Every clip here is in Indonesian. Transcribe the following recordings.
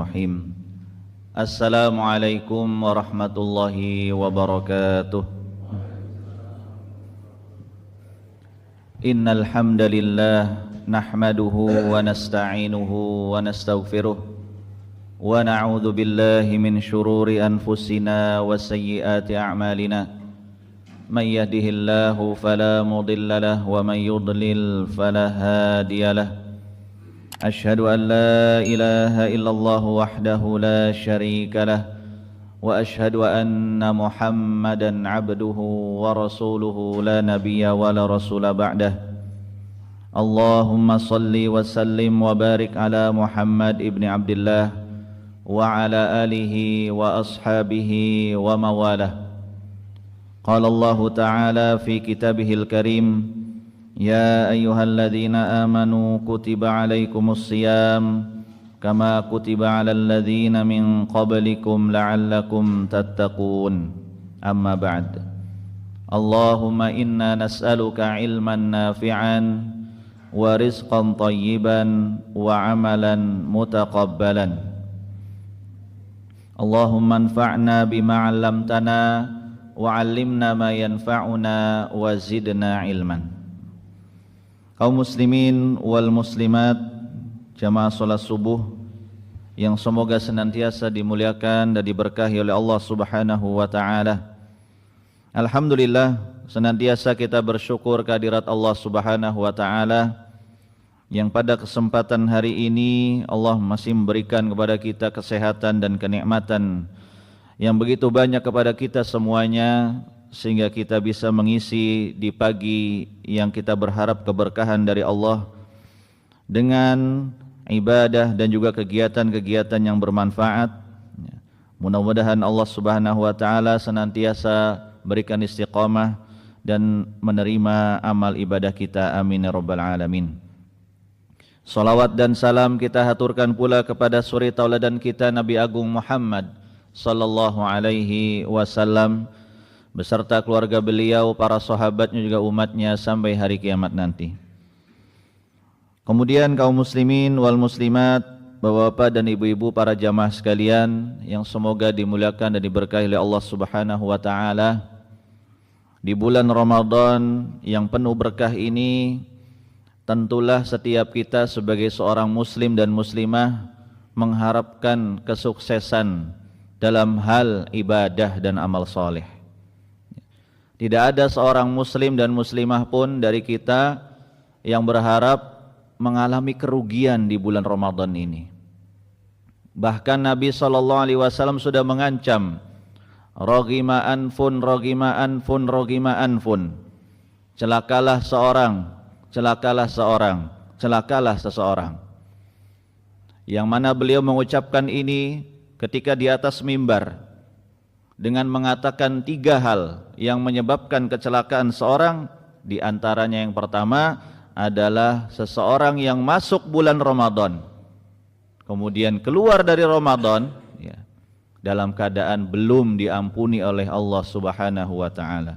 Bismillahirrahmanirrahim. Assalamualaikum warahmatullahi wabarakatuh. Innal hamdalillah nahmaduhu wa nasta'inuhu wa nastaghfiruh wa na'udzu billahi min shururi anfusina wa sayyiati a'malina. Man yahdihillahu fala mudilla lahu wa man yudlil fala hadiya lahu. أشهد أن لا إله إلا الله وحده لا شريك له وأشهد أن محمدا عبده ورسوله لا نبي ولا رسول بعده اللهم صل وسلم وبارك على محمد ابن عبد الله وعلى آله وأصحابه ومواله قال الله تعالى في كتابه الكريم يا أيها الذين آمنوا كتب عليكم الصيام كما كتب على الذين من قبلكم لعلكم تتقون أما بعد اللهم إنا نسألك علما نافعا ورزقا طيبا وعملا متقبلا اللهم انفعنا بما علمتنا وعلمنا ما ينفعنا وزدنا علما. Kaum muslimin wal muslimat jamaah salat subuh yang semoga senantiasa dimuliakan dan diberkahi oleh Allah Subhanahu wa taala. Alhamdulillah, senantiasa kita bersyukur kehadirat Allah Subhanahu wa taala yang pada kesempatan hari ini Allah masih memberikan kepada kita kesehatan dan kenikmatan yang begitu banyak kepada kita semuanya, sehingga kita bisa mengisi di pagi yang kita berharap keberkahan dari Allah dengan ibadah dan juga kegiatan-kegiatan yang bermanfaat. Mudah-mudahan Allah Subhanahu wa taala senantiasa berikan istiqamah dan menerima amal ibadah kita. Amin ya rabbal alamin. Salawat dan salam kita haturkan pula kepada suri tauladan kita Nabi Agung Muhammad sallallahu alaihi wasallam beserta keluarga beliau, para sahabatnya juga umatnya sampai hari kiamat nanti. Kemudian kaum muslimin wal muslimat, bapak-bapak dan ibu-ibu, para jamaah sekalian yang semoga dimuliakan dan diberkahi oleh Allah Subhanahu wa taala. Di bulan Ramadan yang penuh berkah ini, tentulah setiap kita sebagai seorang muslim dan muslimah mengharapkan kesuksesan dalam hal ibadah dan amal soleh. Tidak ada seorang muslim dan muslimah pun dari kita yang berharap mengalami kerugian di bulan Ramadan ini. Bahkan Nabi SAW sudah mengancam, Rogima anfun, rogima anfun, rogima anfun. Celakalah seorang, celakalah seorang, celakalah seseorang. Yang mana beliau mengucapkan ini ketika di atas mimbar dengan mengatakan 3 hal yang menyebabkan kecelakaan seorang. Di antaranya yang pertama adalah seseorang yang masuk bulan Ramadan kemudian keluar dari Ramadan dalam keadaan belum diampuni oleh Allah Subhanahu wa taala.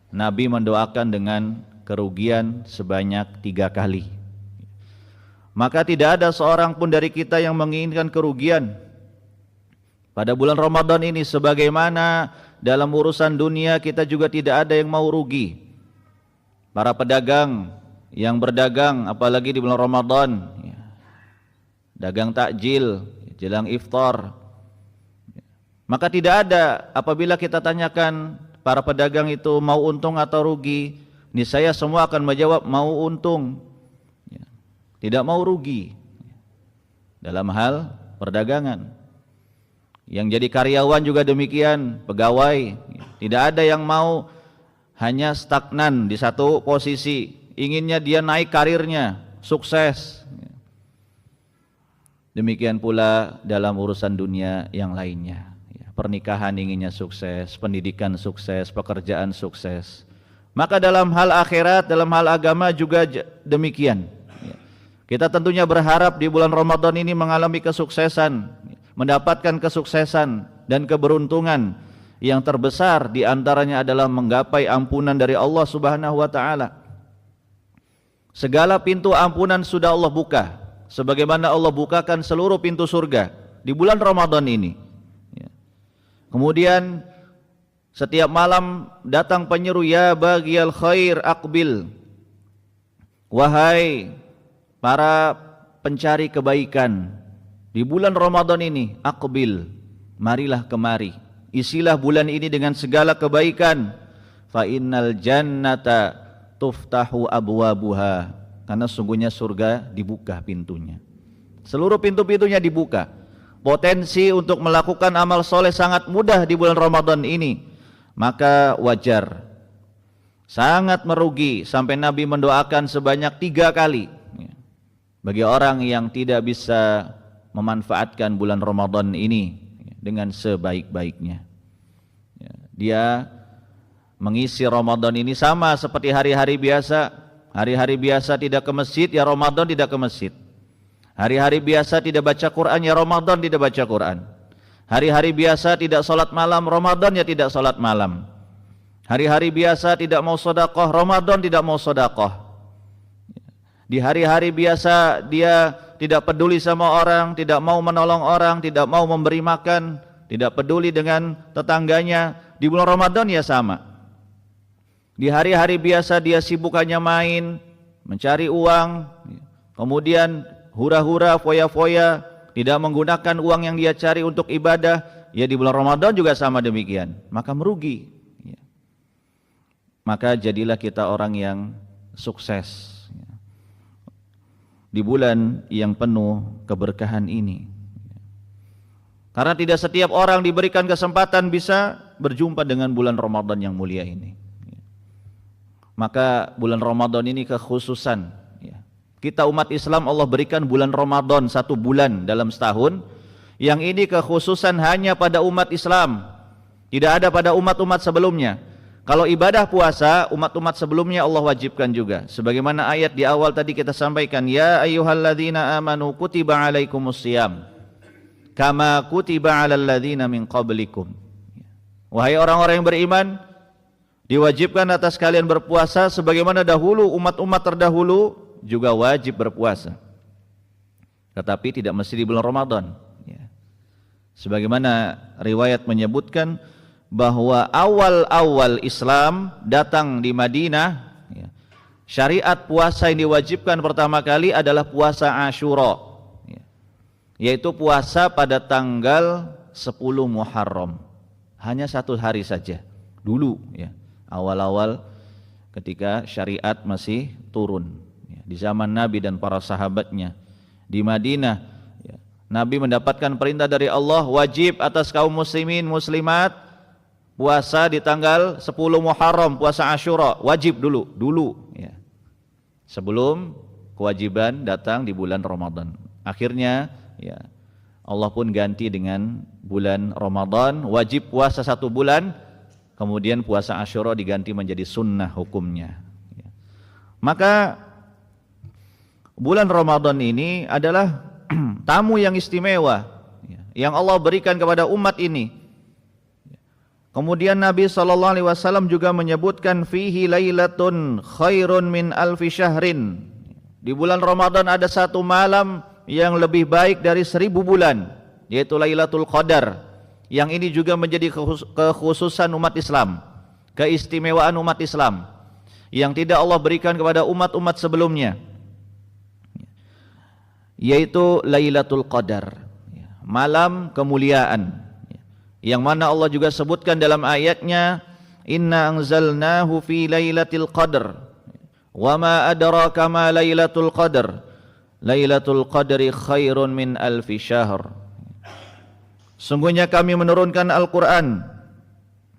Nabi mendoakan dengan kerugian sebanyak 3 kali. Maka tidak ada seorang pun dari kita yang menginginkan kerugian pada bulan Ramadan ini, sebagaimana dalam urusan dunia kita juga tidak ada yang mau rugi. Para pedagang yang berdagang apalagi di bulan Ramadan, dagang takjil jelang iftar, maka tidak ada, apabila kita tanyakan para pedagang itu mau untung atau rugi, niscaya semua akan menjawab mau untung, tidak mau rugi dalam hal perdagangan. Yang jadi karyawan juga demikian, pegawai, tidak ada yang mau hanya stagnan di satu posisi, inginnya dia naik karirnya, sukses. Demikian pula dalam urusan dunia yang lainnya, pernikahan inginnya sukses, pendidikan sukses, pekerjaan sukses. Maka dalam hal akhirat, dalam hal agama juga demikian. Kita tentunya berharap di bulan Ramadan ini mengalami kesuksesan, mendapatkan kesuksesan dan keberuntungan. Yang terbesar di antaranya adalah menggapai ampunan dari Allah Subhanahu wa taala. Segala pintu ampunan sudah Allah buka, sebagaimana Allah bukakan seluruh pintu surga di bulan Ramadan ini. Ya. Kemudian setiap malam datang penyeru, ya baghiyal khair aqbil. Wahai para pencari kebaikan, di bulan Ramadan ini aqbil, marilah kemari. Isilah bulan ini dengan segala kebaikan. Fa innal jannata tuftahu abwabuha, karena sungguhnya surga dibuka pintunya. Seluruh pintu-pintunya dibuka. Potensi untuk melakukan amal soleh sangat mudah di bulan Ramadan ini. Maka wajar, sangat merugi sampai Nabi mendoakan sebanyak 3 kali bagi orang yang tidak bisa memanfaatkan bulan Ramadan ini dengan sebaik-baiknya. Dia mengisi Ramadan ini sama seperti hari-hari biasa. Hari-hari biasa tidak ke masjid, ya Ramadan tidak ke masjid. Hari-hari biasa tidak baca Quran, ya Ramadan tidak baca Quran. Hari-hari biasa tidak sholat malam, Ramadan ya tidak sholat malam. Hari-hari biasa tidak mau sedekah, Ramadan tidak mau sedekah. Di hari-hari biasa dia tidak peduli sama orang, tidak mau menolong orang, tidak mau memberi makan, tidak peduli dengan tetangganya. Di bulan Ramadan ya sama. Di hari-hari biasa dia sibuk hanya main, mencari uang, kemudian hura-hura, foya-foya, tidak menggunakan uang yang dia cari untuk ibadah. Ya di bulan Ramadan juga sama demikian. Maka merugi. Maka jadilah kita orang yang sukses di bulan yang penuh keberkahan ini. Karena tidak setiap orang diberikan kesempatan bisa berjumpa dengan bulan Ramadan yang mulia ini. Maka bulan Ramadan ini kekhususan. Kita umat Islam Allah berikan bulan Ramadan 1 bulan dalam setahun. Yang ini kekhususan hanya pada umat Islam. Tidak ada pada umat-umat sebelumnya. Kalau ibadah puasa, umat-umat sebelumnya Allah wajibkan juga. Sebagaimana ayat di awal tadi kita sampaikan, ya ayyuhalladzina amanu kutiba alaikumusiyam kama kutiba alal ladzina min qablikum. Wahai orang-orang yang beriman, diwajibkan atas kalian berpuasa sebagaimana dahulu umat-umat terdahulu juga wajib berpuasa. Tetapi tidak mesti di bulan Ramadan. Sebagaimana riwayat menyebutkan bahwa awal-awal Islam datang di Madinah, syariat puasa yang diwajibkan pertama kali adalah puasa Asyura, yaitu puasa pada tanggal 10 Muharram. Hanya 1 hari saja dulu, awal-awal ketika syariat masih turun, di zaman Nabi dan para sahabatnya di Madinah. Nabi mendapatkan perintah dari Allah, wajib atas kaum muslimin muslimat puasa di tanggal 10 Muharram, puasa Asyura, wajib dulu sebelum kewajiban datang di bulan Ramadan. Akhirnya Allah pun ganti dengan bulan Ramadan, wajib puasa 1 bulan, kemudian puasa Asyura diganti menjadi sunnah hukumnya. Maka bulan Ramadan ini adalah tamu yang istimewa yang Allah berikan kepada umat ini. Kemudian Nabi SAW juga menyebutkan fihi lailatun khairun min alfi syahrin. Di bulan Ramadan ada 1 malam yang lebih baik dari 1000 bulan, yaitu Lailatul Qadar. Yang ini juga menjadi kekhususan umat Islam, keistimewaan umat Islam yang tidak Allah berikan kepada umat-umat sebelumnya, yaitu Lailatul Qadar, malam kemuliaan, yang mana Allah juga sebutkan dalam ayatnya, inna anzalnahu fi lailatul qadr wa ma adraka ma lailatul qadr lailatul qadri khairun min alfi syahr. Sungguhnya kami menurunkan Al-Quran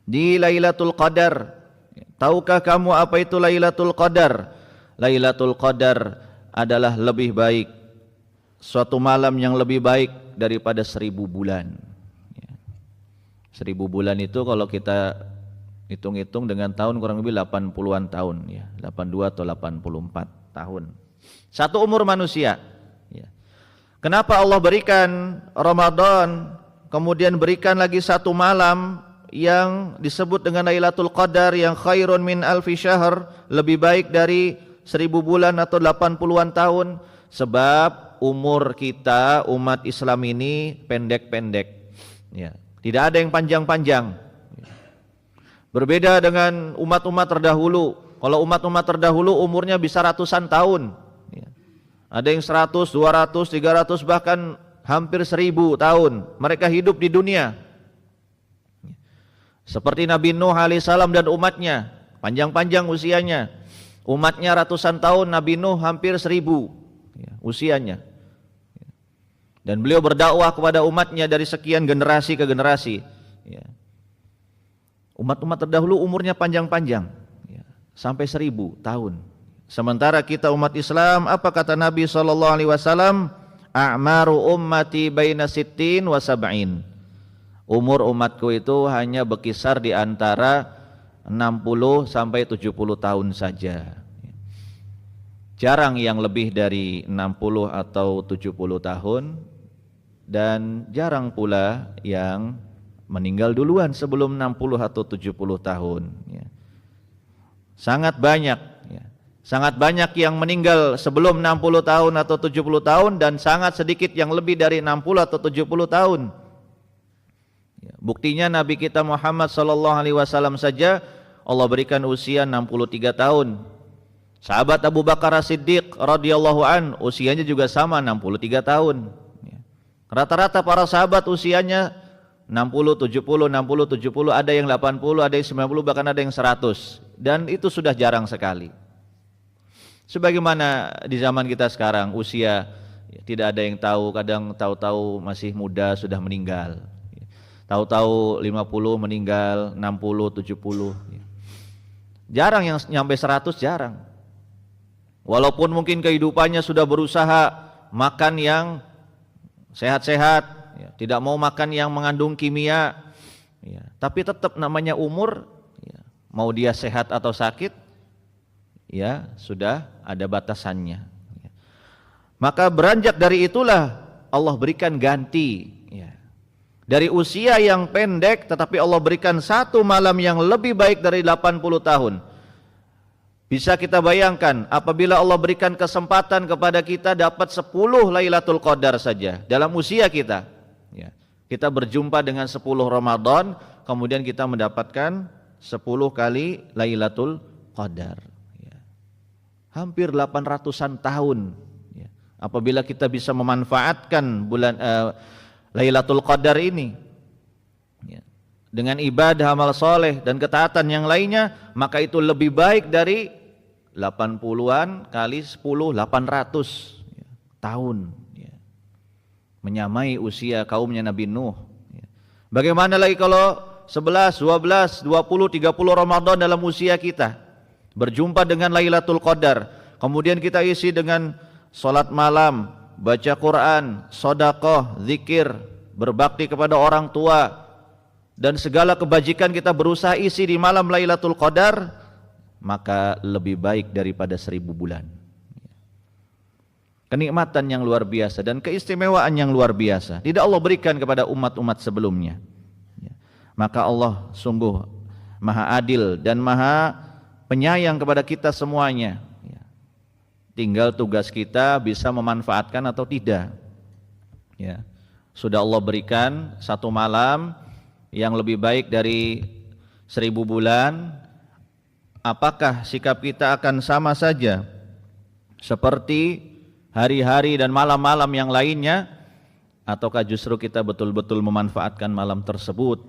di Lailatul Qadar. Tahukah kamu apa itu Lailatul Qadar? Lailatul Qadar adalah lebih baik, suatu malam yang lebih baik daripada 1000 bulan. 1000 bulan itu kalau kita hitung-hitung dengan tahun kurang lebih 80-an tahun, 82 atau 84 tahun. Satu umur manusia. Kenapa Allah berikan Ramadan, kemudian berikan lagi 1 malam yang disebut dengan Lailatul Qadar yang khairun min alfi syahr, lebih baik dari 1000 bulan atau 80-an tahun? Sebab umur kita umat Islam ini pendek-pendek. Ya, tidak ada yang panjang-panjang. Berbeda dengan umat-umat terdahulu. Kalau umat-umat terdahulu umurnya bisa ratusan tahun. Ya. Ada yang 100, 200, 300 bahkan hampir 1000 tahun mereka hidup di dunia. Seperti Nabi Nuh alaihissalam dan umatnya, panjang-panjang usianya. Umatnya ratusan tahun, Nabi Nuh hampir 1000 usianya. Dan beliau berdakwah kepada umatnya dari sekian generasi ke generasi. Umat-umat terdahulu umurnya panjang-panjang, sampai 1000 tahun. Sementara kita umat Islam, apa kata Nabi SAW? A'maru ummati baina sittin wa sab'in. Umur umatku itu hanya berkisar di antara 60 sampai 70 tahun saja. Jarang yang lebih dari 60 atau 70 tahun, dan jarang pula yang meninggal duluan sebelum 60 atau 70 tahun. Sangat banyak, sangat banyak yang meninggal sebelum 60 tahun atau 70 tahun, dan sangat sedikit yang lebih dari 60 atau 70 tahun. Buktinya Nabi kita Muhammad SAW saja Allah berikan usia 63 tahun. Sahabat Abu Bakar As-Siddiq radhiyallahu an usianya juga sama 63 tahun. Rata-rata para sahabat usianya 60, 70, 60, 70, ada yang 80, ada yang 90, bahkan ada yang 100. Dan itu sudah jarang sekali. Sebagaimana di zaman kita sekarang, usia tidak ada yang tahu, kadang tahu-tahu masih muda sudah meninggal. Tahu-tahu 50 meninggal, 60, 70. Jarang yang nyampe 100, jarang. Walaupun mungkin kehidupannya sudah berusaha makan yang sehat-sehat, tidak mau makan yang mengandung kimia, tapi tetap namanya umur, mau dia sehat atau sakit, sudah ada batasannya. Maka beranjak dari itulah Allah berikan ganti. Dari usia yang pendek, tetapi Allah berikan satu malam yang lebih baik dari 80 tahun. Bisa kita bayangkan apabila Allah berikan kesempatan kepada kita dapat 10 Lailatul Qadar saja dalam usia kita. Kita berjumpa dengan 10 Ramadan, kemudian kita mendapatkan 10 kali Lailatul Qadar. Hampir 800-an tahun. Apabila kita bisa memanfaatkan bulan Lailatul Qadar ini dengan ibadah, amal soleh dan ketaatan yang lainnya, maka itu lebih baik dari 80-an kali 10, 800 tahun, menyamai usia kaumnya Nabi Nuh. Bagaimana lagi kalau 11, 12, 20, 30 Ramadan dalam usia kita berjumpa dengan Lailatul Qadar, kemudian kita isi dengan salat malam, baca Quran, sedekah, zikir, berbakti kepada orang tua, dan segala kebajikan kita berusaha isi di malam Lailatul Qadar, maka lebih baik daripada 1000 bulan. Kenikmatan yang luar biasa dan keistimewaan yang luar biasa tidak Allah berikan kepada umat-umat sebelumnya. Maka Allah sungguh maha adil dan maha penyayang kepada kita semuanya. Tinggal tugas kita bisa memanfaatkan atau tidak. Sudah Allah berikan satu malam yang lebih baik dari 1000 bulan. Apakah sikap kita akan sama saja seperti hari-hari dan malam-malam yang lainnya, ataukah justru kita betul-betul memanfaatkan malam tersebut,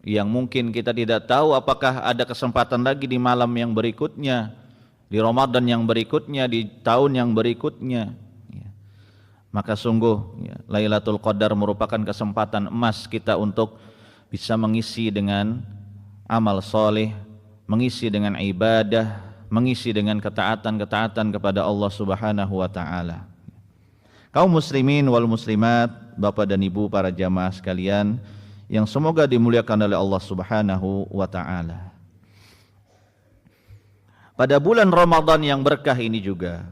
yang mungkin kita tidak tahu apakah ada kesempatan lagi di malam yang berikutnya, di Ramadan yang berikutnya, di tahun yang berikutnya. Maka sungguh Lailatul Qadar merupakan kesempatan emas kita untuk bisa mengisi dengan amal soleh, mengisi dengan ibadah, mengisi dengan ketaatan-ketaatan kepada Allah Subhanahu wa taala. Kaum muslimin wal muslimat, Bapak dan Ibu para jamaah sekalian yang semoga dimuliakan oleh Allah Subhanahu wa taala. Pada bulan Ramadan yang berkah ini juga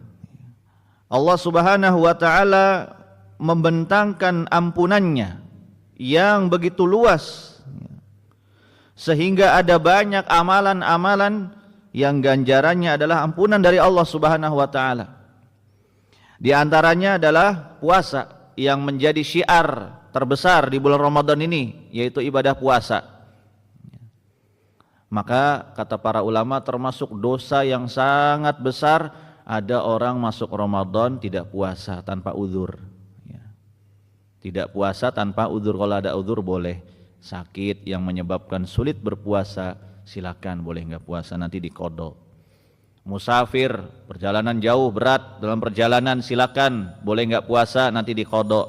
Allah Subhanahu wa taala membentangkan ampunannya yang begitu luas, sehingga ada banyak amalan-amalan yang ganjarannya adalah ampunan dari Allah Subhanahu wa taala. Di antaranya adalah puasa yang menjadi syiar terbesar di bulan Ramadan ini, yaitu ibadah puasa. Maka kata para ulama termasuk dosa yang sangat besar ada orang masuk Ramadan tidak puasa tanpa uzur. Tidak puasa tanpa uzur. Kalau ada uzur boleh, sakit yang menyebabkan sulit berpuasa silakan, boleh nggak puasa, nanti diqadha. Musafir, perjalanan jauh berat, dalam perjalanan silakan, boleh nggak puasa, nanti diqadha.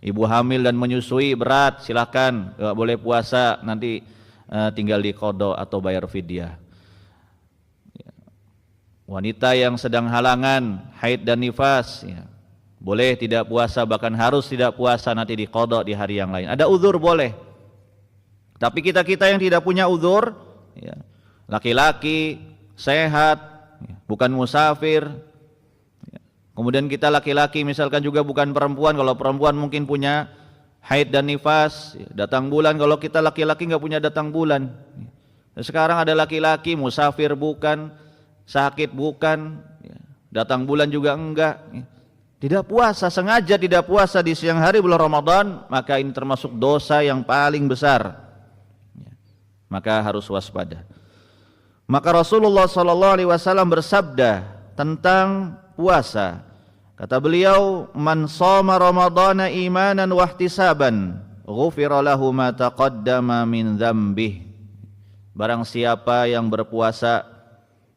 Ibu hamil dan menyusui berat, silakan, nggak boleh puasa, nanti tinggal diqadha atau bayar fidyah. Wanita yang sedang halangan haid dan nifas, boleh tidak puasa, bahkan harus tidak puasa, nanti diqadha di hari yang lain. Ada uzur boleh. Tapi kita-kita yang tidak punya uzur, laki-laki sehat, bukan musafir, kemudian kita laki-laki misalkan juga bukan perempuan. Kalau perempuan mungkin punya haid dan nifas, datang bulan. Kalau kita laki-laki nggak punya datang bulan. Sekarang ada laki-laki musafir bukan, sakit bukan, datang bulan juga enggak, tidak puasa, sengaja tidak puasa di siang hari bulan Ramadan, maka ini termasuk dosa yang paling besar. Maka harus waspada. Maka Rasulullah SAW bersabda tentang puasa. Kata beliau, "Man shoma Ramadhana imanan wa ihtisaban, ghufira lahu ma taqaddama min dzambih." Barang siapa yang berpuasa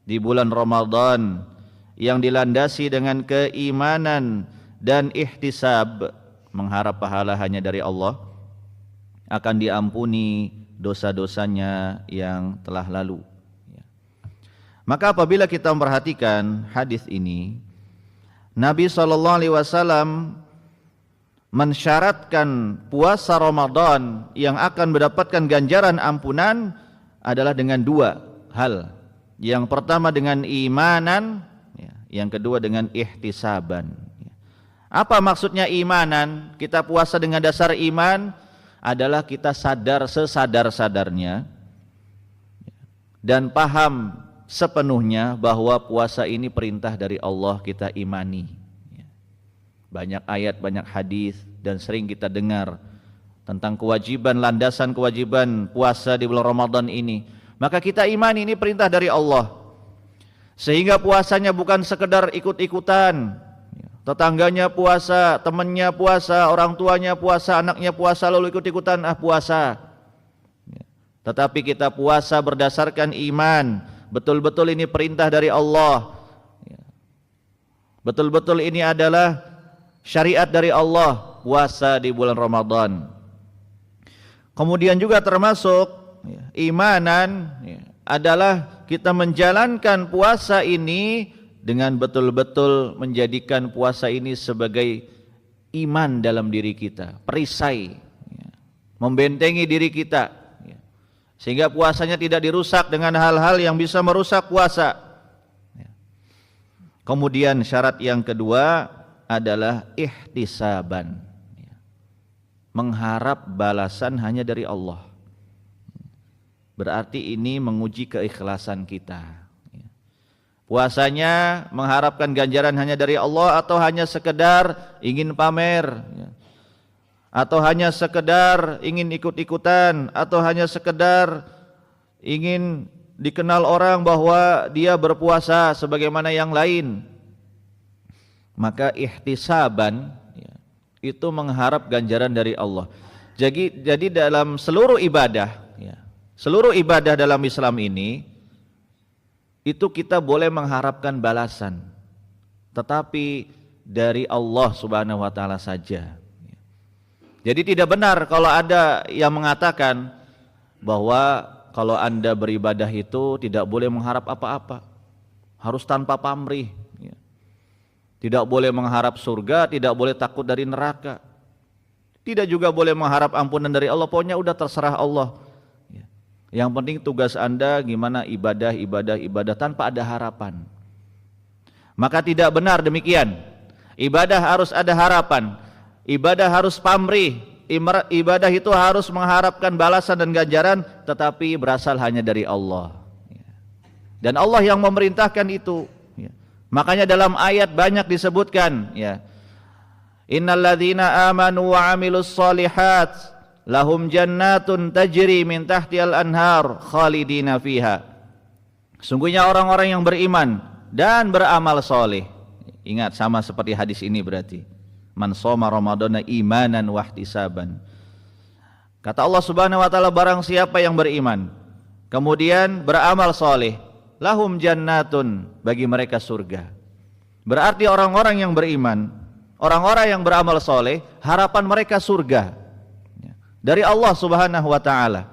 di bulan Ramadan yang dilandasi dengan keimanan dan ihtisab, mengharap pahala hanya dari Allah, akan diampuni dosa-dosanya yang telah lalu. Maka apabila kita memperhatikan hadis ini, Nabi SAW mensyaratkan puasa Ramadan yang akan mendapatkan ganjaran ampunan adalah dengan dua hal. Yang pertama dengan imanan, yang kedua dengan ihtisaban. Apa maksudnya imanan? Kita puasa dengan dasar iman adalah kita sadar sesadar-sadarnya dan paham sepenuhnya bahwa puasa ini perintah dari Allah, kita imani. Banyak ayat, banyak hadis, dan sering kita dengar tentang kewajiban, landasan kewajiban puasa di bulan Ramadan ini. Maka kita imani ini perintah dari Allah, sehingga puasanya bukan sekedar ikut-ikutan. Tetangganya puasa, temannya puasa, orang tuanya puasa, anaknya puasa, lalu ikut-ikutan puasa. Tetapi kita puasa berdasarkan iman. Betul-betul ini perintah dari Allah, betul-betul ini adalah syariat dari Allah, puasa di bulan Ramadan. Kemudian juga termasuk imanan adalah kita menjalankan puasa ini dengan betul-betul menjadikan puasa ini sebagai iman dalam diri kita, perisai, membentengi diri kita, sehingga puasanya tidak dirusak dengan hal-hal yang bisa merusak puasa. Kemudian syarat yang kedua adalah ihtisaban, mengharap balasan hanya dari Allah. Berarti ini menguji keikhlasan kita. Puasanya mengharapkan ganjaran hanya dari Allah, atau hanya sekedar ingin pamer, atau hanya sekedar ingin ikut-ikutan, atau hanya sekedar ingin dikenal orang bahwa dia berpuasa sebagaimana yang lain. Maka ihtisaban itu mengharap ganjaran dari Allah. Jadi dalam seluruh ibadah dalam Islam ini, itu kita boleh mengharapkan balasan, tetapi dari Allah Subhanahu wa taala saja. Jadi tidak benar kalau ada yang mengatakan bahwa kalau Anda beribadah itu tidak boleh mengharap apa-apa, harus tanpa pamrih, tidak boleh mengharap surga, tidak boleh takut dari neraka, tidak juga boleh mengharap ampunan dari Allah. Pokoknya udah terserah Allah. Yang penting tugas Anda gimana ibadah tanpa ada harapan. Maka tidak benar demikian. Ibadah harus ada harapan. Ibadah harus pamrih. Ibadah itu harus mengharapkan balasan dan ganjaran, tetapi berasal hanya dari Allah. Dan Allah yang memerintahkan itu. Makanya dalam ayat banyak disebutkan, ya, innalladzina amanu wa amilus solihat lahum jannatun tajri min tahtihal anhar khalidina fiha. Sungguhnya orang-orang yang beriman dan beramal soleh. Ingat, sama seperti hadis ini berarti. Man shoma ramadhana imanan wahtisaban. Kata Allah Subhanahu wa taala, barang siapa yang beriman kemudian beramal soleh, lahum jannatun, bagi mereka surga. Berarti orang-orang yang beriman, orang-orang yang beramal soleh, harapan mereka surga dari Allah Subhanahu wa taala.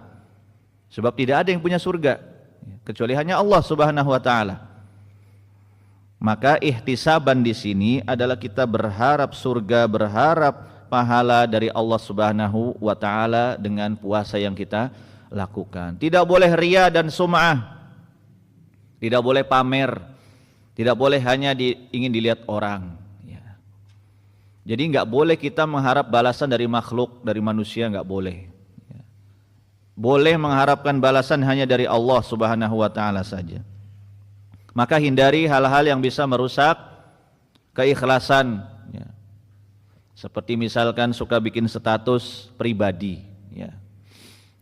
Sebab tidak ada yang punya surga kecuali hanya Allah Subhanahu wa taala. Maka ihtisaban di sini adalah kita berharap surga, berharap pahala dari Allah Subhanahu wa taala dengan puasa yang kita lakukan. Tidak boleh ria dan sum'ah. Tidak boleh pamer. Tidak boleh hanya ingin dilihat orang, ya. Jadi enggak boleh kita mengharap balasan dari makhluk, dari manusia, enggak boleh, ya. Boleh mengharapkan balasan hanya dari Allah Subhanahu wa taala saja. Maka hindari hal-hal yang bisa merusak keikhlasan, ya. Seperti misalkan suka bikin status pribadi, ya.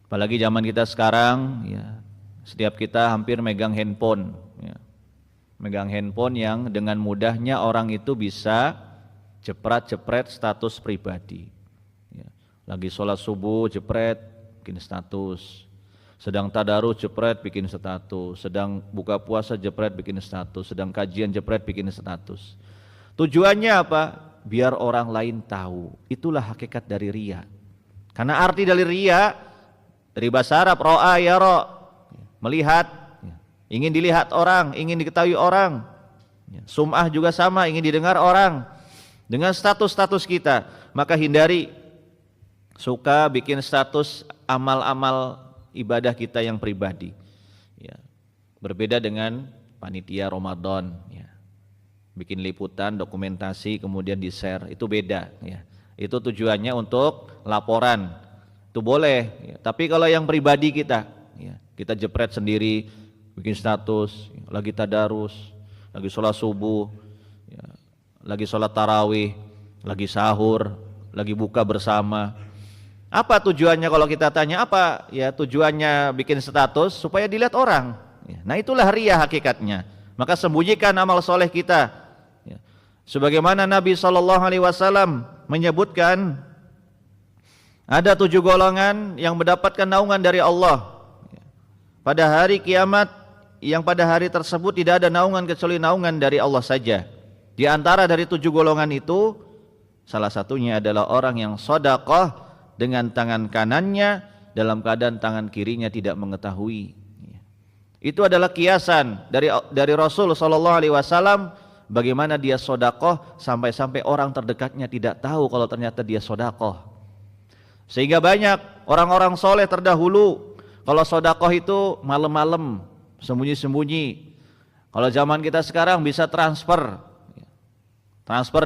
Apalagi zaman kita sekarang, ya, setiap kita hampir megang handphone, ya. Megang handphone yang dengan mudahnya orang itu bisa jepret status pribadi, ya. Lagi sholat subuh jepret bikin status, sedang tadarus jepret bikin status, sedang buka puasa jepret bikin status, sedang kajian jepret bikin status. Tujuannya apa? Biar orang lain tahu. Itulah hakikat dari riya. Karena arti dari riya dari bahasa Arab ro'a yara, melihat, ingin dilihat orang, ingin diketahui orang. Sum'ah juga sama, ingin didengar orang. Dengan status-status kita, maka hindari suka bikin status amal-amal ibadah kita yang pribadi, ya. Berbeda dengan panitia Ramadan, ya. Bikin liputan, dokumentasi, kemudian di-share, itu beda, ya. Itu tujuannya untuk laporan, itu boleh, ya. Tapi kalau yang pribadi kita, ya, kita jepret sendiri, bikin status, lagi tadarus, lagi sholat subuh, ya, lagi sholat tarawih, lagi sahur, lagi buka bersama. Apa tujuannya kalau kita tanya apa? Ya, tujuannya bikin status supaya dilihat orang. Ya, nah itulah riya hakikatnya. Maka sembunyikan amal soleh kita. Ya. Sebagaimana Nabi SAW menyebutkan ada 7 golongan yang mendapatkan naungan dari Allah. Ya. Pada hari kiamat, yang pada hari tersebut tidak ada naungan kecuali naungan dari Allah saja. Di antara dari 7 golongan itu, salah satunya adalah orang yang sedekah dengan tangan kanannya dalam keadaan tangan kirinya tidak mengetahui. Itu adalah kiasan dari Rasul sallallahu alaihi wasallam bagaimana dia sedekah sampai-sampai orang terdekatnya tidak tahu kalau ternyata dia sedekah. Sehingga banyak orang-orang soleh terdahulu kalau sedekah itu malam-malam, sembunyi-sembunyi. Kalau zaman kita sekarang bisa transfer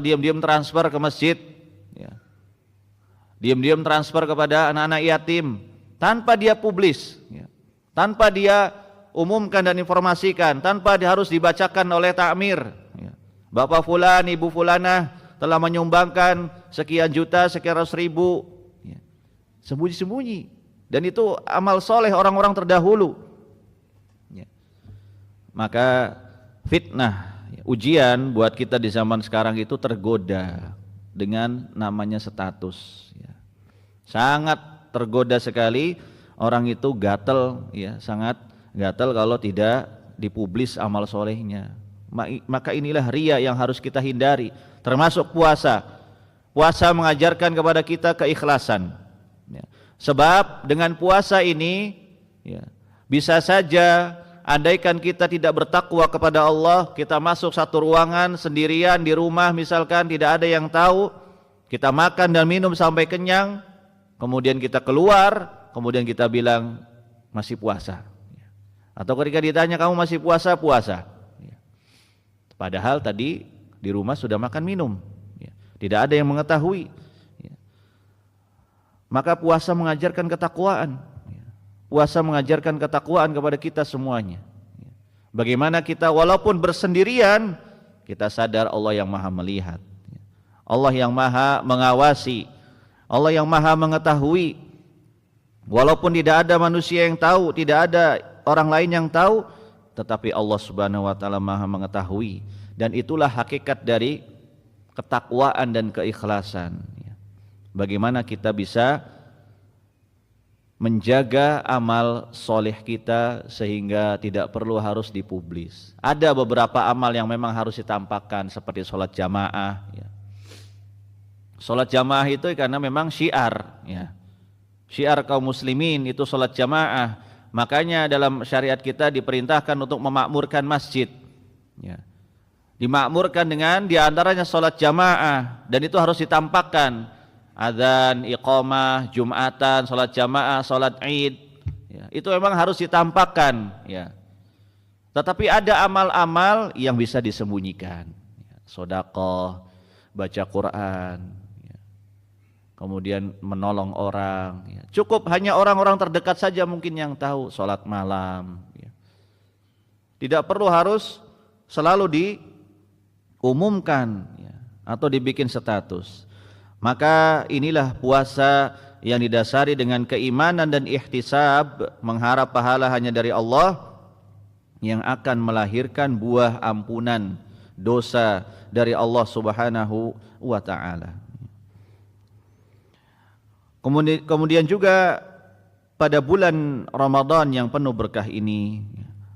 diam-diam transfer ke masjid, ya. Diam-diam transfer kepada anak-anak yatim tanpa dia publis, ya. Tanpa dia umumkan dan informasikan, tanpa dia harus dibacakan oleh takmir, ya. Bapak fulan, ibu fulana telah menyumbangkan sekian juta, sekian ratus ribu, ya. Sembunyi-sembunyi. Dan itu amal soleh orang-orang terdahulu, ya. Maka fitnah, ujian buat kita di zaman sekarang itu tergoda dengan namanya status, ya. Sangat tergoda sekali orang itu gatel, ya, sangat gatel kalau tidak dipublis amal solehnya. Maka inilah riya yang harus kita hindari, termasuk puasa. Puasa mengajarkan kepada kita keikhlasan, ya. Sebab dengan puasa ini, ya, bisa saja andaikan kita tidak bertakwa kepada Allah, kita masuk satu ruangan sendirian di rumah misalkan, tidak ada yang tahu, kita makan dan minum sampai kenyang, kemudian kita keluar, kemudian kita bilang masih puasa. Atau ketika ditanya kamu masih puasa? Puasa. Padahal tadi di rumah sudah makan minum, tidak ada yang mengetahui. Maka puasa mengajarkan ketakwaan. Puasa mengajarkan ketakwaan kepada kita semuanya. Bagaimana kita walaupun bersendirian, kita sadar Allah yang maha melihat, Allah yang maha mengawasi, Allah yang maha mengetahui. Walaupun tidak ada manusia yang tahu, tidak ada orang lain yang tahu, tetapi Allah Subhanahu wa taala maha mengetahui. Dan itulah hakikat dari ketakwaan dan keikhlasan. Bagaimana kita bisa menjaga amal soleh kita sehingga tidak perlu harus dipublis. Ada beberapa amal yang memang harus ditampakkan seperti sholat jamaah. Sholat jamaah itu karena memang syiar, syiar kaum muslimin itu sholat jamaah. Makanya dalam syariat kita diperintahkan untuk memakmurkan masjid. Dimakmurkan dengan diantaranya sholat jamaah, dan itu harus ditampakkan. Adzan, iqamah, jumatan, sholat jamaah, sholat id, itu memang harus ditampakkan. Tetapi ada amal-amal yang bisa disembunyikan, sedekah, baca Quran, kemudian menolong orang. Cukup hanya orang-orang terdekat saja mungkin yang tahu. Sholat malam, tidak perlu harus selalu diumumkan atau dibikin status. Maka inilah puasa yang didasari dengan keimanan dan ihtisab, mengharap pahala hanya dari Allah, yang akan melahirkan buah ampunan dosa dari Allah Subhanahu wa taala. Kemudian juga pada bulan Ramadan yang penuh berkah ini,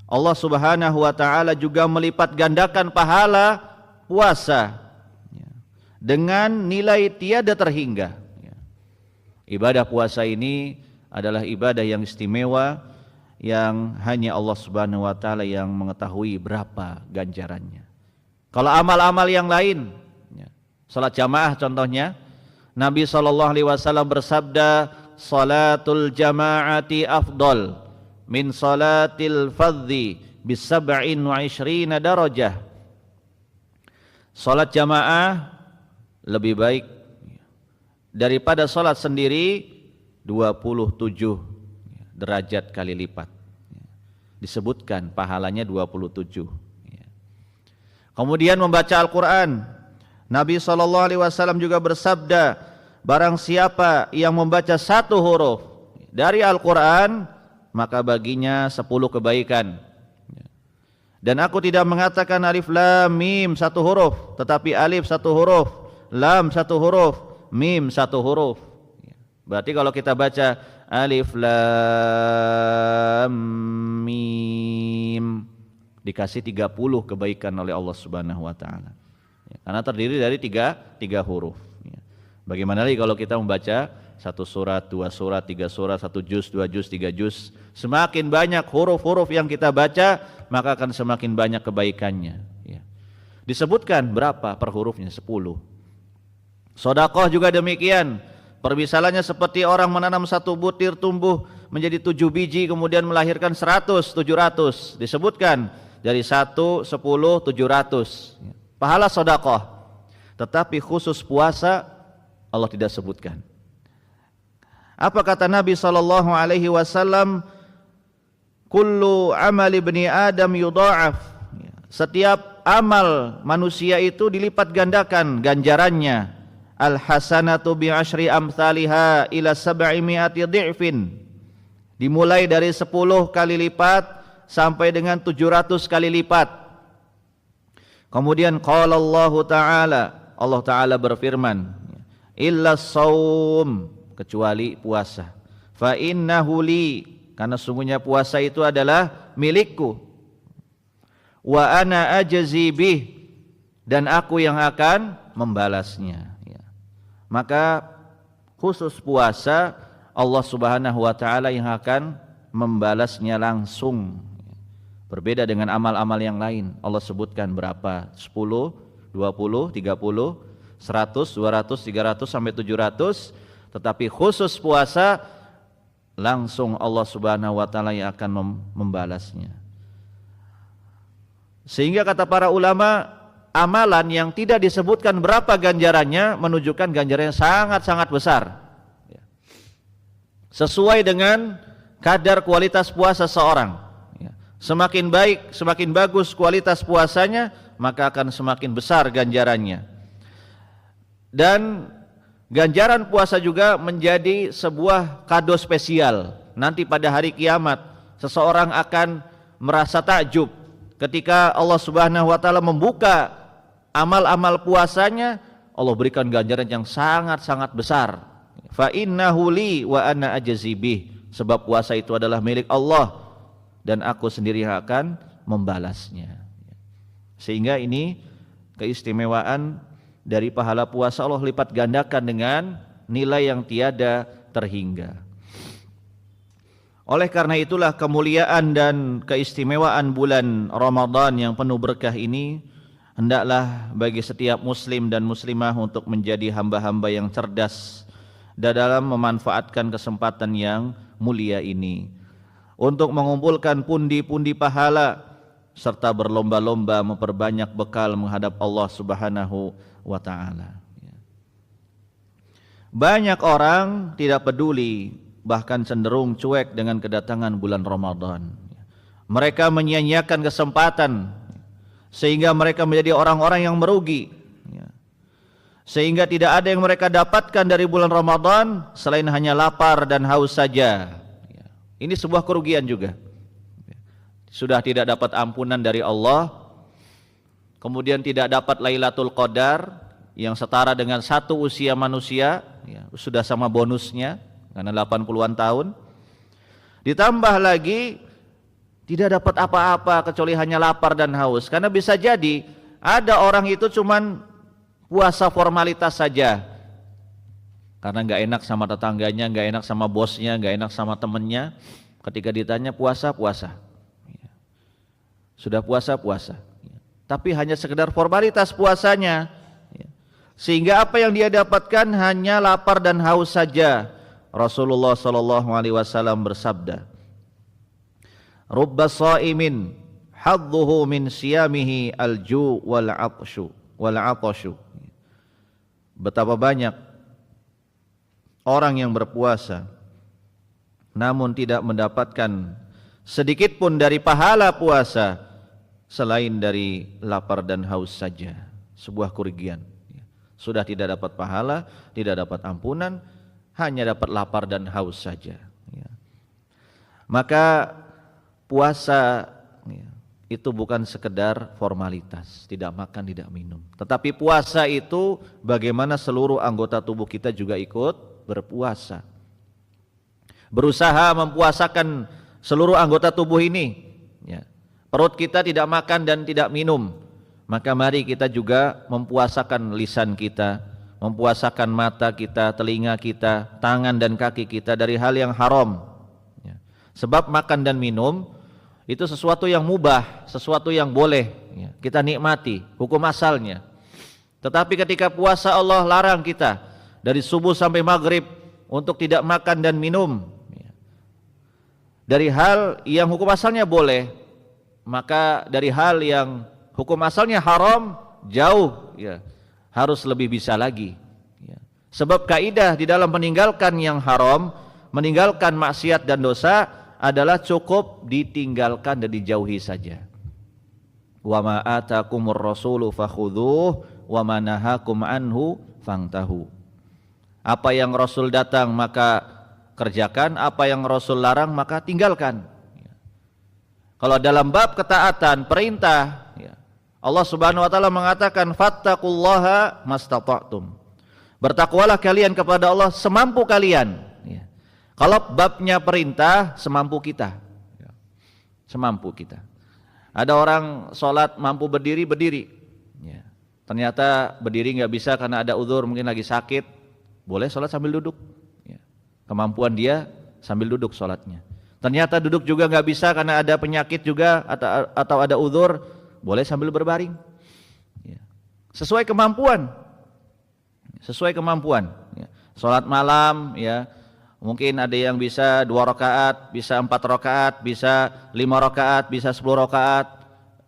Allah Subhanahu wa taala juga melipat gandakan pahala puasa dengan nilai tiada terhingga. Ibadah puasa ini adalah ibadah yang istimewa, yang hanya Allah Subhanahu wa taala yang mengetahui berapa ganjarannya. Kalau amal-amal yang lain, salat jamaah contohnya, Nabi SAW bersabda, salatul jama'ati afdal min salatil fadhi bisab'in wa ishrina darajah. Salat jamaah lebih baik daripada salat sendiri 27 derajat kali lipat. Disebutkan pahalanya 27. Kemudian membaca Al-Quran, Nabi SAW juga bersabda, barang siapa yang membaca satu huruf dari Al-Quran, maka baginya 10 kebaikan. Dan aku tidak mengatakan alif lam mim satu huruf, tetapi alif satu huruf, lam satu huruf, mim satu huruf. Berarti kalau kita baca alif lam mim, dikasih 30 kebaikan oleh Allah Subhanahu wa taala. Karena terdiri dari tiga huruf. Bagaimana lagi kalau kita membaca satu surat, dua surat, tiga surat, satu juz, dua juz, tiga juz. Semakin banyak huruf-huruf yang kita baca, maka akan semakin banyak kebaikannya. Disebutkan berapa per hurufnya? 10. Sedekah juga demikian. Permisalannya seperti orang menanam satu butir tumbuh menjadi 7 biji, kemudian melahirkan 100, 700. Disebutkan dari 1, 10, 700. Pahala sedekah. Tetapi khusus puasa Allah tidak sebutkan. Apa kata Nabi SAW? Kullu amali ibni Adam yudha'af. Setiap amal manusia itu dilipat gandakan ganjarannya. Al-hasanatu bi'ashri amthaliha ila 700 dhi'fin. Dimulai dari 10 kali lipat sampai dengan 700 kali lipat. Kemudian qala Allah Ta'ala berfirman, illa shaum, kecuali puasa. Fa innahu li, karena sungguhnya puasa itu adalah milikku. Wa ana ajzi bih, dan aku yang akan membalasnya. Maka khusus puasa Allah Subhanahu wa taala yang akan membalasnya langsung. Berbeda dengan amal-amal yang lain. Allah sebutkan berapa? 10, 20, 30, 100, 200, 300 sampai 700. Tetapi khusus puasa langsung Allah Subhanahu wa taala yang akan membalasnya. Sehingga kata para ulama, amalan yang tidak disebutkan berapa ganjarannya menunjukkan ganjaran yang sangat-sangat besar. Sesuai dengan kadar kualitas puasa seorang. Semakin baik, semakin bagus kualitas puasanya, maka akan semakin besar ganjarannya. Dan ganjaran puasa juga menjadi sebuah kado spesial. Nanti pada hari kiamat seseorang akan merasa takjub ketika Allah Subhanahu wa taala membuka amal-amal puasanya, Allah berikan ganjaran yang sangat-sangat besar. Fa innahu li wa ana ajzi bih. Sebab puasa itu adalah milik Allah dan aku sendiri yang akan membalasnya. Sehingga ini keistimewaan dari pahala puasa Allah lipat gandakan dengan nilai yang tiada terhingga. Oleh karena itulah kemuliaan dan keistimewaan bulan Ramadan yang penuh berkah ini hendaklah bagi setiap muslim dan muslimah untuk menjadi hamba-hamba yang cerdas dalam memanfaatkan kesempatan yang mulia ini untuk mengumpulkan pundi-pundi pahala serta berlomba-lomba memperbanyak bekal menghadap Allah Subhanahu wa taala. Banyak orang tidak peduli, bahkan cenderung cuek dengan kedatangan bulan Ramadan. Mereka menyia-nyiakan kesempatan sehingga mereka menjadi orang-orang yang merugi, sehingga tidak ada yang mereka dapatkan dari bulan Ramadan selain hanya lapar dan haus saja. Ini sebuah kerugian juga. Sudah tidak dapat ampunan dari Allah, kemudian tidak dapat Lailatul Qadar yang setara dengan satu usia manusia, sudah sama bonusnya karena 80-an tahun. Ditambah lagi tidak dapat apa-apa kecuali hanya lapar dan haus. Karena bisa jadi ada orang itu cuman puasa formalitas saja, karena nggak enak sama tetangganya, nggak enak sama bosnya, nggak enak sama temennya. Ketika ditanya puasa, sudah puasa, tapi hanya sekedar formalitas puasanya, sehingga apa yang dia dapatkan hanya lapar dan haus saja. Rasulullah sallallahu alaihi wasallam bersabda, "Rubba sha'imin hadduhu min siyamihi al-ju' wal 'atshu." Betapa banyak orang yang berpuasa namun tidak mendapatkan sedikit pun dari pahala puasa selain dari lapar dan haus saja. Sebuah kerugian. Sudah tidak dapat pahala, tidak dapat ampunan, hanya dapat lapar dan haus saja. Maka puasa itu bukan sekedar formalitas, tidak makan, tidak minum. Tetapi puasa itu bagaimana seluruh anggota tubuh kita juga ikut berpuasa. Berusaha mempuasakan seluruh anggota tubuh ini. Perut kita tidak makan dan tidak minum, maka mari kita juga mempuasakan lisan kita, mempuasakan mata kita, telinga kita, tangan dan kaki kita dari hal yang haram. Sebab makan dan minum itu sesuatu yang mubah, sesuatu yang boleh kita nikmati, hukum asalnya. Tetapi ketika puasa Allah larang kita dari subuh sampai maghrib untuk tidak makan dan minum dari hal yang hukum asalnya boleh, maka dari hal yang hukum asalnya haram jauh harus lebih bisa lagi. Sebab kaidah di dalam meninggalkan yang haram, meninggalkan maksiat dan dosa adalah cukup ditinggalkan dan dijauhi saja. Wa ma atakumur rasulu fakhudhuh wa ma nahakum anhu fantahu. Apa yang Rasul datang maka kerjakan, apa yang Rasul larang maka tinggalkan. Kalau dalam bab ketaatan, perintah, Allah Subhanahu wa taala mengatakan fattaqullaha mastata'tum. Bertakwalah kalian kepada Allah semampu kalian. Kalau babnya perintah, semampu kita. Semampu kita. Ada orang sholat mampu berdiri, ternyata berdiri nggak bisa karena ada uzur, mungkin lagi sakit, boleh sholat sambil duduk. Kemampuan dia sambil duduk sholatnya. Ternyata duduk juga nggak bisa karena ada penyakit juga atau ada uzur, boleh sambil berbaring. Sesuai kemampuan. Sesuai kemampuan. Sholat malam, mungkin ada yang bisa 2 rakaat, bisa 4 rakaat, bisa 5 rakaat, bisa 10 rakaat,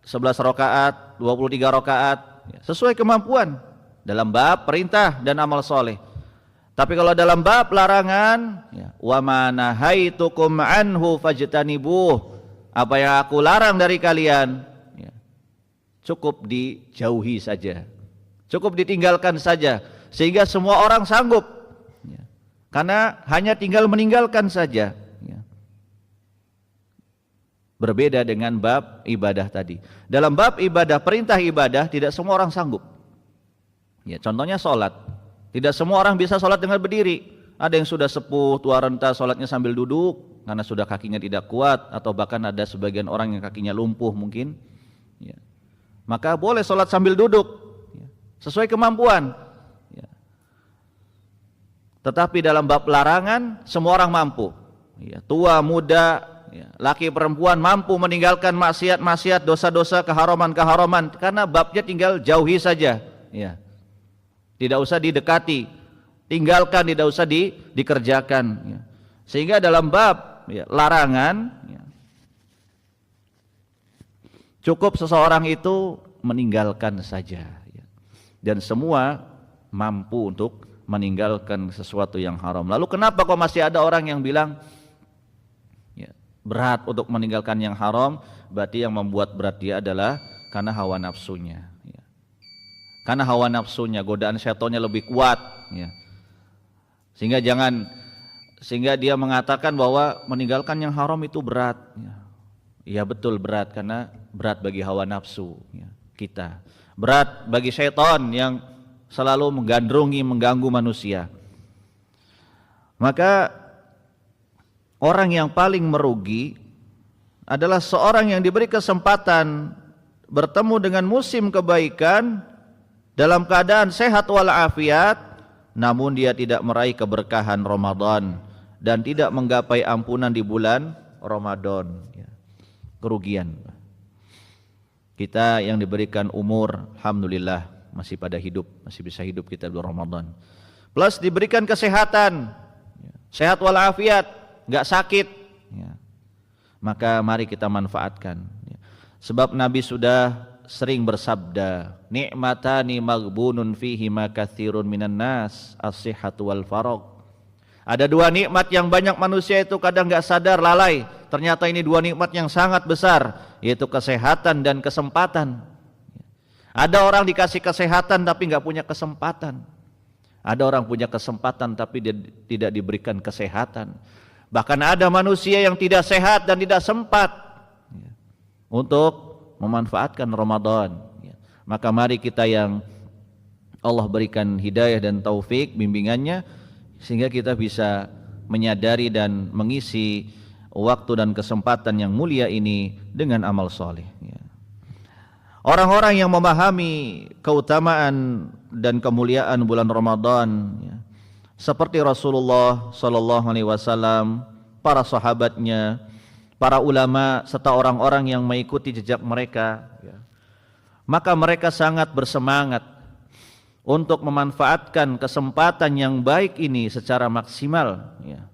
11 rakaat, 23 rakaat. Sesuai kemampuan dalam bab perintah dan amal soleh. Tapi kalau dalam bab larangan, wa ma nahaitukum anhu fajtanibuh, apa yang aku larang dari kalian, cukup dijauhi saja, cukup ditinggalkan saja, sehingga semua orang sanggup, ya. Karena hanya tinggal meninggalkan saja, ya. Berbeda dengan bab ibadah tadi. Dalam bab ibadah, perintah ibadah, tidak semua orang sanggup, ya. Contohnya sholat, tidak semua orang bisa sholat dengan berdiri. Ada yang sudah sepuh, tua renta, sholatnya sambil duduk karena sudah kakinya tidak kuat, atau bahkan ada sebagian orang yang kakinya lumpuh mungkin, ya. Maka boleh sholat sambil duduk, ya, sesuai kemampuan, ya. Tetapi dalam bab larangan semua orang mampu, ya, tua muda, ya, laki perempuan mampu meninggalkan maksiat-maksiat, dosa-dosa, keharaman-keharaman, karena babnya tinggal jauhi saja, ya. Tidak usah didekati, tinggalkan, tidak usah dikerjakan, ya. Sehingga dalam bab, ya, larangan, ya, cukup seseorang itu meninggalkan saja, ya. Dan semua mampu untuk meninggalkan sesuatu yang haram. Lalu kenapa kok masih ada orang yang bilang, ya, berat untuk meninggalkan yang haram? Berarti yang membuat berat dia adalah karena hawa nafsunya, ya. Karena hawa nafsunya, godaan syaitannya lebih kuat, ya. Sehingga dia mengatakan bahwa meninggalkan yang haram itu berat, ya. Ya betul berat, karena berat bagi hawa nafsu, ya, kita. Berat bagi syaitan yang selalu menggandrungi, mengganggu manusia. Maka orang yang paling merugi adalah seorang yang diberi kesempatan bertemu dengan musim kebaikan dalam keadaan sehat walafiat, namun dia tidak meraih keberkahan Ramadan dan tidak menggapai ampunan di bulan Ramadan, ya. Kerugian. Kita yang diberikan umur, alhamdulillah masih pada hidup, masih bisa hidup kita di Ramadan. Plus diberikan kesehatan, ya, sehat walafiat, enggak sakit, ya. Maka mari kita manfaatkan, ya. Sebab Nabi sudah sering bersabda, nikmatani maghbunun fihi ma katsirun minan nas, as-sihhatu wal faragh. Ada dua nikmat yang banyak manusia itu kadang enggak sadar, lalai. Ternyata ini dua nikmat yang sangat besar, yaitu kesehatan dan kesempatan. Ada orang dikasih kesehatan tapi enggak punya kesempatan. Ada orang punya kesempatan tapi dia tidak diberikan kesehatan. Bahkan ada manusia yang tidak sehat dan tidak sempat, ya, untuk memanfaatkan Ramadan, ya. Maka mari kita yang Allah berikan hidayah dan taufik bimbingannya, sehingga kita bisa menyadari dan mengisi waktu dan kesempatan yang mulia ini dengan amal soleh, ya. Orang-orang yang memahami keutamaan dan kemuliaan bulan Ramadan, ya, seperti Rasulullah Sallallahu Alaihi Wasallam, para sahabatnya, para ulama serta orang-orang yang mengikuti jejak mereka, ya, maka mereka sangat bersemangat untuk memanfaatkan kesempatan yang baik ini secara maksimal, ya,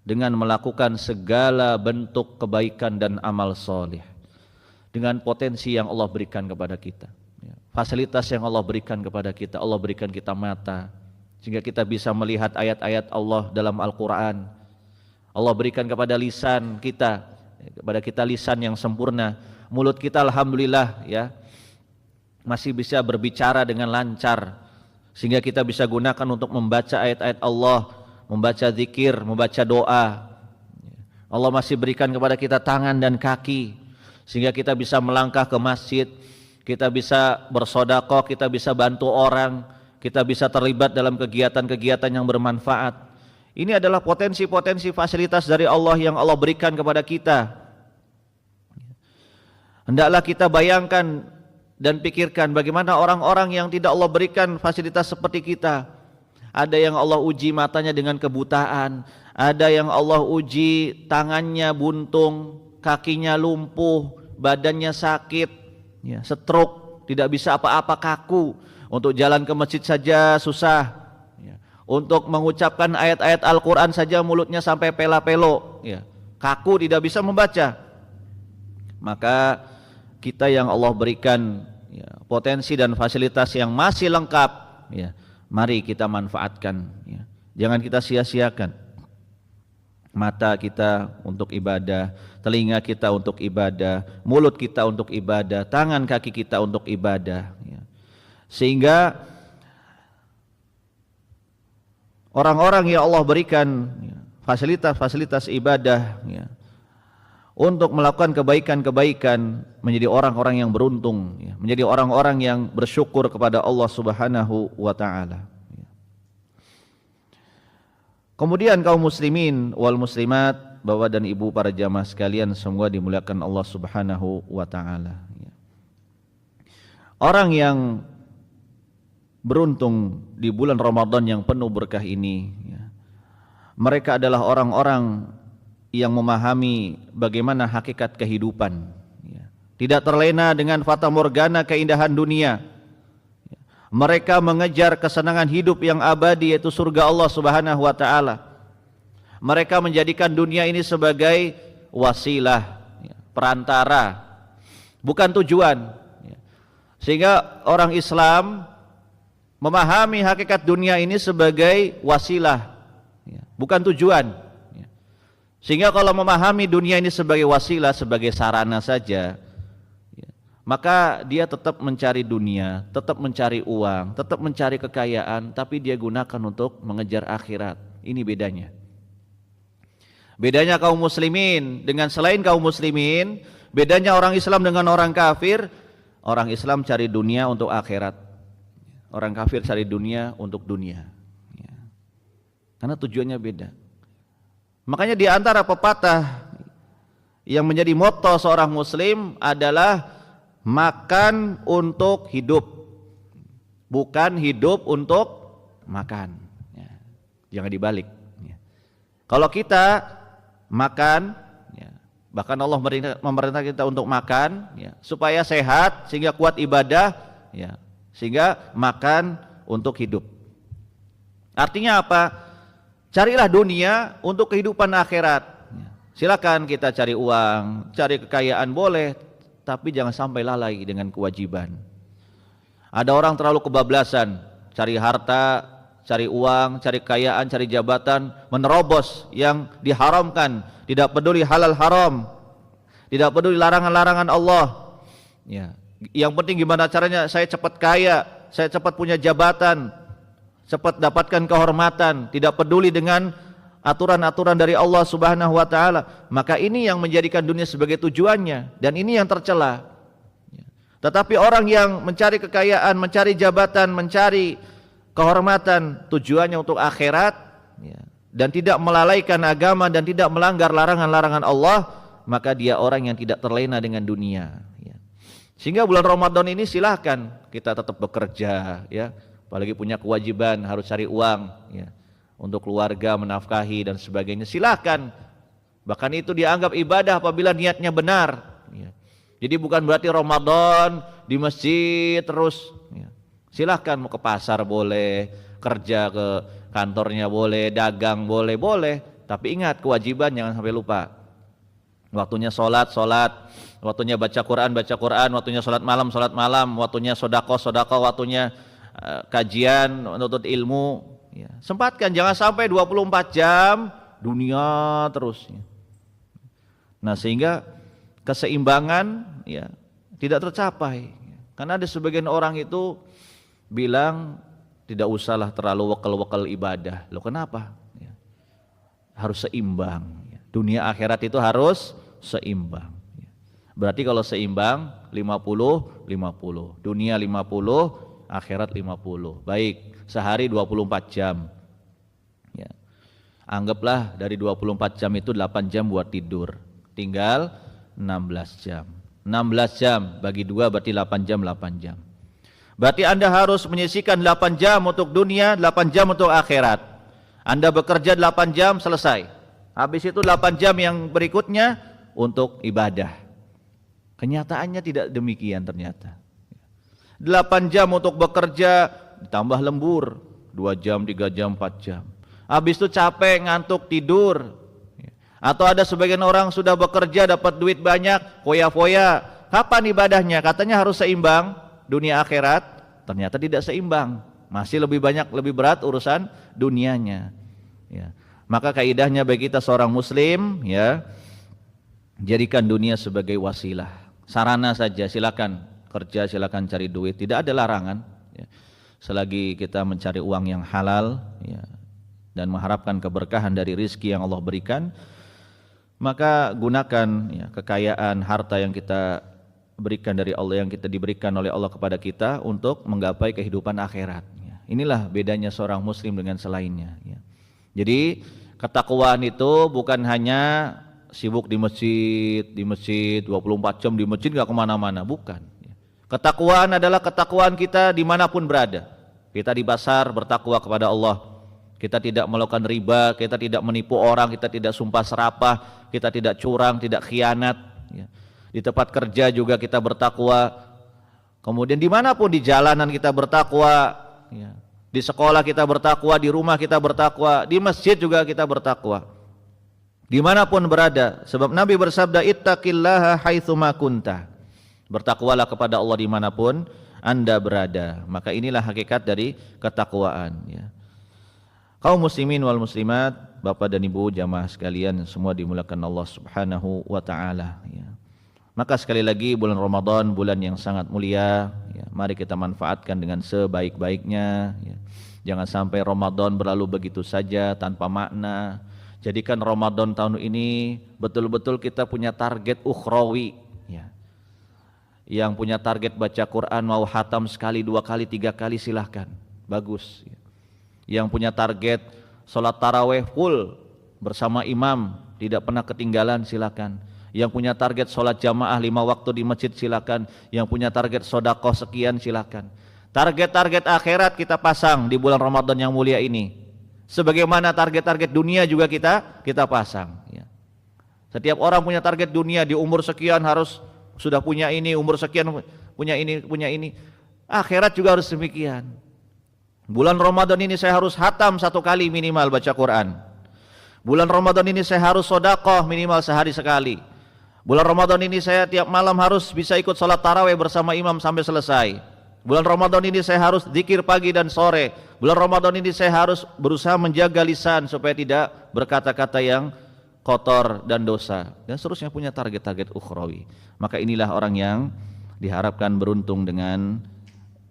dengan melakukan segala bentuk kebaikan dan amal soleh dengan potensi yang Allah berikan kepada kita, ya. Fasilitas yang Allah berikan kepada kita, Allah berikan kita mata sehingga kita bisa melihat ayat-ayat Allah dalam Al-Quran. Allah berikan kepada lisan kita, kepada kita lisan yang sempurna. Mulut kita alhamdulillah, ya, masih bisa berbicara dengan lancar, sehingga kita bisa gunakan untuk membaca ayat-ayat Allah, membaca zikir, membaca doa. Allah masih berikan kepada kita tangan dan kaki, sehingga kita bisa melangkah ke masjid, kita bisa bersedekah, kita bisa bantu orang, kita bisa terlibat dalam kegiatan-kegiatan yang bermanfaat. Ini adalah potensi-potensi fasilitas dari Allah yang Allah berikan kepada kita. Hendaklah kita bayangkan dan pikirkan bagaimana orang-orang yang tidak Allah berikan fasilitas seperti kita. Ada yang Allah uji matanya dengan kebutaan, ada yang Allah uji tangannya buntung, kakinya lumpuh, badannya sakit, ya, stroke, tidak bisa apa-apa, kaku. Untuk jalan ke masjid saja susah, ya. Untuk mengucapkan ayat-ayat Al-Quran saja mulutnya sampai pela-pelo, ya, kaku, tidak bisa membaca. Maka kita yang Allah berikan, ya, potensi dan fasilitas yang masih lengkap, ya, mari kita manfaatkan, ya. Jangan kita sia-siakan. Mata kita untuk ibadah, telinga kita untuk ibadah, mulut kita untuk ibadah, tangan kaki kita untuk ibadah. Sehingga orang-orang yang Allah berikan fasilitas-fasilitas ibadah untuk melakukan kebaikan-kebaikan menjadi orang-orang yang beruntung, menjadi orang-orang yang bersyukur kepada Allah Subhanahu wa Ta'ala. Kemudian kaum muslimin wal muslimat, bapak dan ibu para jamaah sekalian semua dimuliakan Allah Subhanahu wa Ta'ala. Orang yang beruntung di bulan Ramadan yang penuh berkah ini, mereka adalah orang-orang yang memahami bagaimana hakikat kehidupan, tidak terlena dengan fata morgana keindahan dunia. Mereka mengejar kesenangan hidup yang abadi, yaitu surga Allah Subhanahu wa Ta'ala. Mereka menjadikan dunia ini sebagai wasilah, perantara, bukan tujuan. Sehingga orang Islam memahami hakikat dunia ini sebagai wasilah, bukan tujuan. Sehingga kalau memahami dunia ini sebagai wasilah, sebagai sarana saja, maka dia tetap mencari dunia, tetap mencari uang, tetap mencari kekayaan, tapi dia gunakan untuk mengejar akhirat. Ini bedanya. Bedanya kaum muslimin dengan selain kaum muslimin, bedanya orang Islam dengan orang kafir. Orang Islam cari dunia untuk akhirat, orang kafir cari dunia untuk dunia. Karena tujuannya beda. Makanya di antara pepatah yang menjadi motto seorang muslim adalah makan untuk hidup, bukan hidup untuk makan. Jangan dibalik. Kalau kita makan, bahkan Allah memerintah kita untuk makan, supaya sehat, sehingga kuat ibadah, sehingga makan untuk hidup. Artinya apa? Carilah dunia untuk kehidupan akhirat. Silakan kita cari uang, cari kekayaan boleh, tapi jangan sampai lalai dengan kewajiban. Ada orang terlalu kebablasan, cari harta, cari uang, cari kekayaan, cari jabatan, menerobos yang diharamkan, tidak peduli halal haram, tidak peduli larangan-larangan Allah. Yang penting gimana caranya saya cepat kaya, saya cepat punya jabatan, cepat dapatkan kehormatan, tidak peduli dengan aturan-aturan dari Allah Subhanahu wa Ta'ala. Maka ini yang menjadikan dunia sebagai tujuannya, dan ini yang tercela. Tetapi orang yang mencari kekayaan, mencari jabatan, mencari kehormatan, tujuannya untuk akhirat, dan tidak melalaikan agama dan tidak melanggar larangan-larangan Allah, maka dia orang yang tidak terlena dengan dunia. Sehingga bulan Ramadan ini silahkan kita tetap bekerja, apalagi punya kewajiban harus cari uang, untuk keluarga, menafkahi dan sebagainya, silahkan. Bahkan itu dianggap ibadah apabila niatnya benar. Jadi bukan berarti Ramadan di masjid terus. Silahkan mau ke pasar boleh, kerja ke kantornya boleh, dagang boleh, tapi ingat kewajiban jangan sampai lupa. Waktunya sholat, waktunya baca Quran, waktunya sholat malam, waktunya sodako, waktunya kajian, menuntut ilmu. Sempatkan, jangan sampai 24 jam dunia terus. Nah, sehingga keseimbangan tidak tercapai. Karena ada sebagian orang itu bilang tidak usahlah terlalu wakal ibadah. Loh, kenapa? Harus seimbang. Dunia akhirat itu harus seimbang. Berarti kalau seimbang 50-50, dunia 50, akhirat 50. Baik, sehari 24 jam. Anggaplah dari 24 jam itu 8 jam buat tidur, tinggal 16 jam. 16 jam bagi 2 berarti 8 jam. Berarti Anda harus menyisihkan 8 jam untuk dunia, 8 jam untuk akhirat. Anda bekerja 8 jam selesai. Habis itu 8 jam yang berikutnya untuk ibadah. Kenyataannya tidak demikian ternyata. 8 jam untuk bekerja ditambah lembur, 2 jam, 3 jam, 4 jam. Habis itu capek, ngantuk, tidur. Atau ada sebagian orang sudah bekerja dapat duit banyak, foya-foya. Kapan ibadahnya? Katanya harus seimbang dunia akhirat, ternyata tidak seimbang. Masih lebih banyak, lebih berat urusan dunianya. Maka kaidahnya bagi kita seorang muslim, ya, jadikan dunia sebagai wasilah, sarana saja. Silakan kerja, silakan cari duit, tidak ada larangan, ya. Selagi kita mencari uang yang halal, ya, dan mengharapkan keberkahan dari rizki yang Allah berikan, maka gunakan, ya, kekayaan harta yang kita berikan dari Allah, yang kita diberikan oleh Allah kepada kita untuk menggapai kehidupan akhirat, ya. Inilah bedanya seorang muslim dengan selainnya, ya. Jadi ketakwaan itu bukan hanya sibuk di masjid 24 jam di masjid, gak kemana-mana, bukan. Ketakwaan adalah ketakwaan kita dimanapun berada. Kita di pasar bertakwa kepada Allah, kita tidak melakukan riba, kita tidak menipu orang, kita tidak sumpah serapah, kita tidak curang, tidak khianat, ya. Di tempat kerja juga kita bertakwa, kemudian dimanapun, di jalanan kita bertakwa, ya. Di sekolah kita bertakwa, di rumah kita bertakwa, di masjid juga kita bertakwa, dimanapun berada. Sebab Nabi bersabda, ittaqillaha haitsuma kunta, bertakwalah kepada Allah dimanapun Anda berada. Maka inilah hakikat dari ketakwaan, ya. Kaum muslimin wal muslimat, Bapak dan Ibu jamaah sekalian semua dimulakan Allah Subhanahu wa taala, ya. Maka sekali lagi bulan Ramadan bulan yang sangat mulia, ya. Mari kita manfaatkan dengan sebaik-baiknya, ya. Jangan sampai Ramadan berlalu begitu saja tanpa makna. Jadikan Ramadan tahun ini betul-betul kita punya target ukhrawi, ya. Yang punya target baca Quran mau hatam sekali, 2 kali, 3 kali, silahkan, bagus, ya. Yang punya target sholat taraweh full bersama imam, tidak pernah ketinggalan, silakan. Yang punya target sholat jamaah 5 waktu di masjid, silakan. Yang punya target sedekah sekian, silakan. Target-target akhirat kita pasang di bulan Ramadan yang mulia ini. Sebagaimana target-target dunia juga kita pasang, ya. Setiap orang punya target dunia, di umur sekian harus sudah punya ini, umur sekian punya ini. Akhirat juga harus demikian. Bulan Ramadan ini saya harus hatam 1 kali minimal baca Quran. Bulan Ramadan ini saya harus sedekah minimal sehari sekali. Bulan Ramadan ini saya tiap malam harus bisa ikut sholat tarawih bersama imam sampai selesai. Bulan Ramadan ini saya harus zikir pagi dan sore. Bulan Ramadan ini saya harus berusaha menjaga lisan supaya tidak berkata-kata yang kotor dan dosa, dan seterusnya, punya target-target ukhrawi. Maka inilah orang yang diharapkan beruntung dengan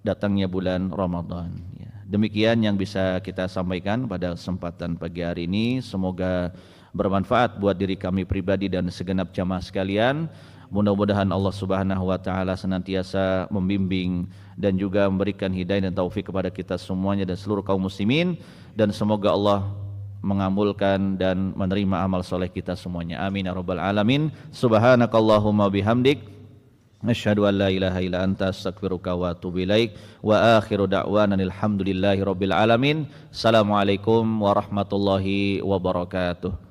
datangnya bulan Ramadan, ya. Demikian yang bisa kita sampaikan pada kesempatan pagi hari ini. Semoga bermanfaat buat diri kami pribadi dan segenap jamaah sekalian. Mudah-mudahan Allah Subhanahu wa taala senantiasa membimbing dan juga memberikan hidayah dan taufik kepada kita semuanya dan seluruh kaum muslimin, dan semoga Allah mengabulkan dan menerima amal soleh kita semuanya. Amin ya rabbal alamin. Subhanakallahumma bihamdik, asyhadu an la ilaha illa anta, astaghfiruka wa atubu ilaik. Wa akhiru da'wana alhamdulillahi rabbil alamin. Assalamualaikum warahmatullahi wabarakatuh.